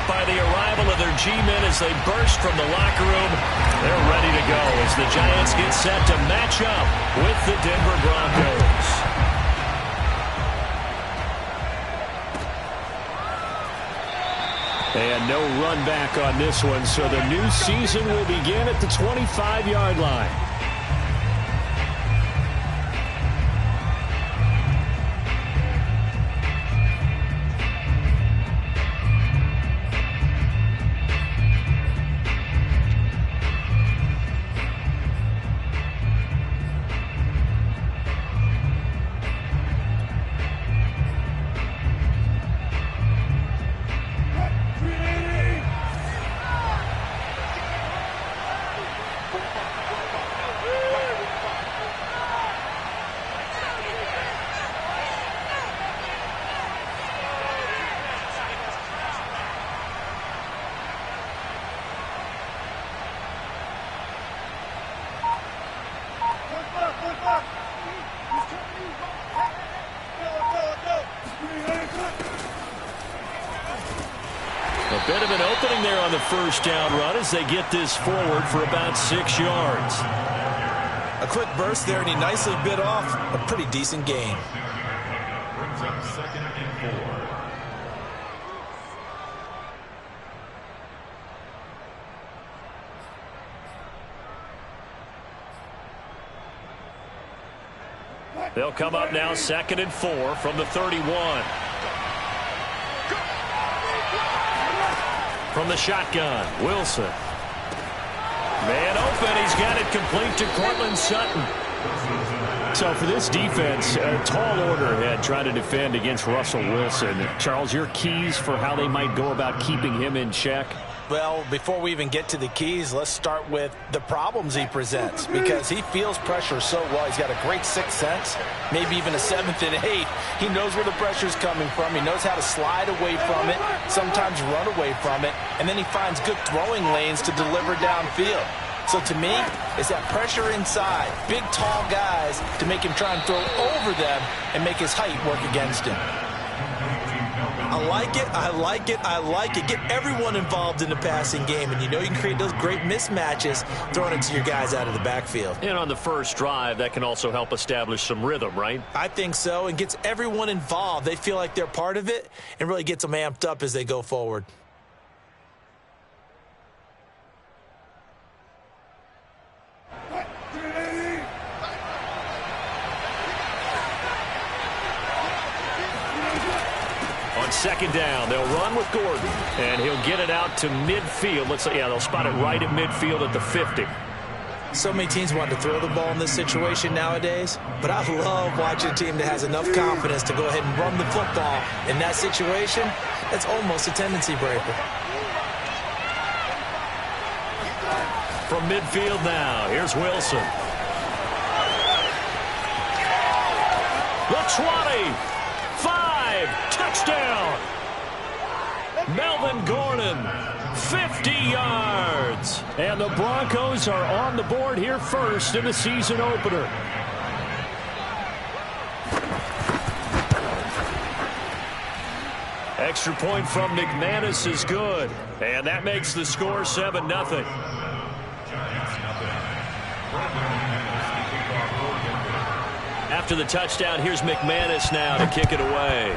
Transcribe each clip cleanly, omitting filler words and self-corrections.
by the arrival of their G-men as they burst from the locker room. They're ready to go as the Giants get set to match up with the Denver Broncos. And no run back on this one, so the new season will begin at the 25-yard line. A bit of an opening there on the first down run as they get this forward for about 6 yards. A quick burst there, and he nicely bit off a pretty decent gain. Brings up 2nd and 4. They'll come up now 2nd and 4 from the 31. From the shotgun, Wilson. Man open, he's got it complete to Cortland Sutton. So for this defense, a tall order ahead trying to defend against Russell Wilson. Charles, your keys for how they might go about keeping him in check? Well, before we even get to the keys, let's start with the problems he presents, because he feels pressure so well. He's got a great sixth sense, maybe even a 7th and 8. He knows where the pressure's coming from. He knows how to slide away from it, sometimes run away from it, and then he finds good throwing lanes to deliver downfield. So to me, it's that pressure inside, big, tall guys to make him try and throw over them and make his height work against him. I like it, I like it, I like it. Get everyone involved in the passing game, and you know you can create those great mismatches throwing it to your guys out of the backfield. And on the first drive, that can also help establish some rhythm, right? I think so, and gets everyone involved. They feel like they're part of it and really gets them amped up as they go forward. On 2nd down, they'll run with Gordon, and he'll get it out to midfield. They'll spot it right at midfield at the 50. So many teams want to throw the ball in this situation nowadays, but I love watching a team that has enough confidence to go ahead and run the football. In that situation, that's almost a tendency breaker. From midfield now, here's Wilson. The 20. 5, touchdown. Melvin Gordon, 50 yards. And the Broncos are on the board here first in the season opener. Extra point from McManus is good. And that makes the score 7-0. After the touchdown, here's McManus now to kick it away.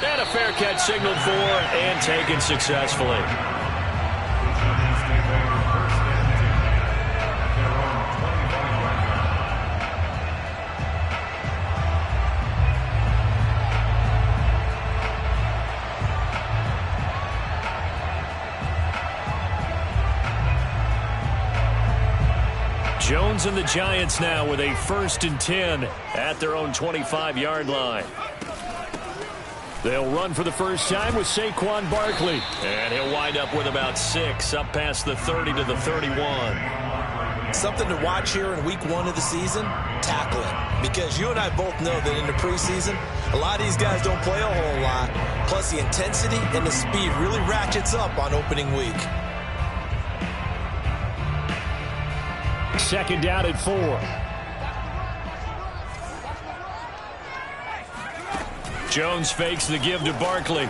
And a fair catch signaled for and taken successfully. Jones and the Giants now with a 1st and 10 at their own 25-yard line. They'll run for the first time with Saquon Barkley. And he'll wind up with about 6 up past the 30 to the 31. Something to watch here in week 1 of the season, tackling. Because you and I both know that in the preseason, a lot of these guys don't play a whole lot. Plus the intensity and the speed really ratchets up on opening week. 2nd down at 4. Jones fakes the give to Barkley.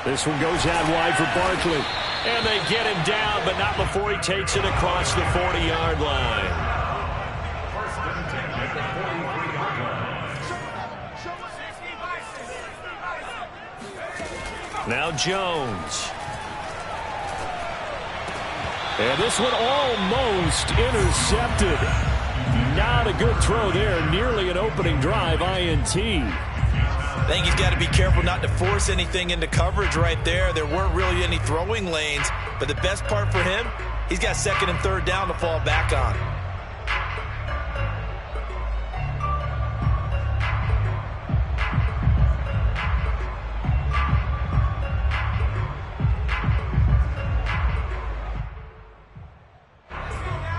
This one goes out wide for Barkley. And they get him down, but not before he takes it across the 40-yard line. Now Jones. And this one almost intercepted. Not a good throw there. Nearly an opening drive INT. I think he's got to be careful not to force anything into coverage right there. There weren't really any throwing lanes. But the best part for him, he's got second and third down to fall back on.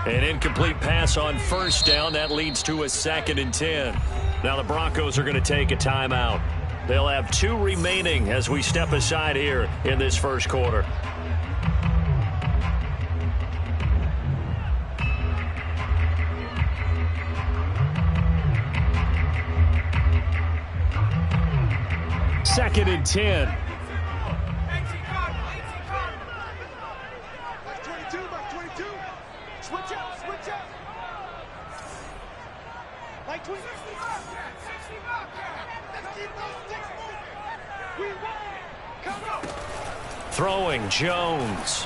An incomplete pass on first down. That leads to a 2nd and 10. Now the Broncos are going to take a timeout. They'll have 2 remaining as we step aside here in this first quarter. Second and 10. Throwing Jones.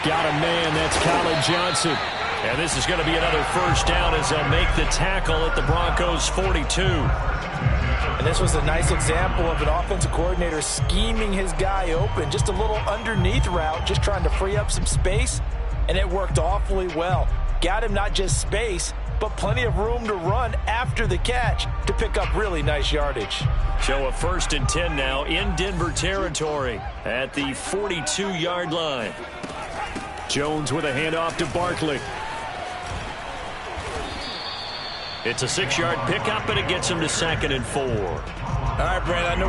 Got a man, that's Colin Johnson. And this is going to be another first down as they'll make the tackle at the Broncos 42. And this was a nice example of an offensive coordinator scheming his guy open. Just a little underneath route, just trying to free up some space. And it worked awfully well. Got him not just space, but plenty of room to run after the catch to pick up really nice yardage. So a 1st and 10 now in Denver territory at the 42-yard line. Jones with a handoff to Barkley. It's a 6-yard pickup, and it gets him to 2nd and 4. All right, Brad, I know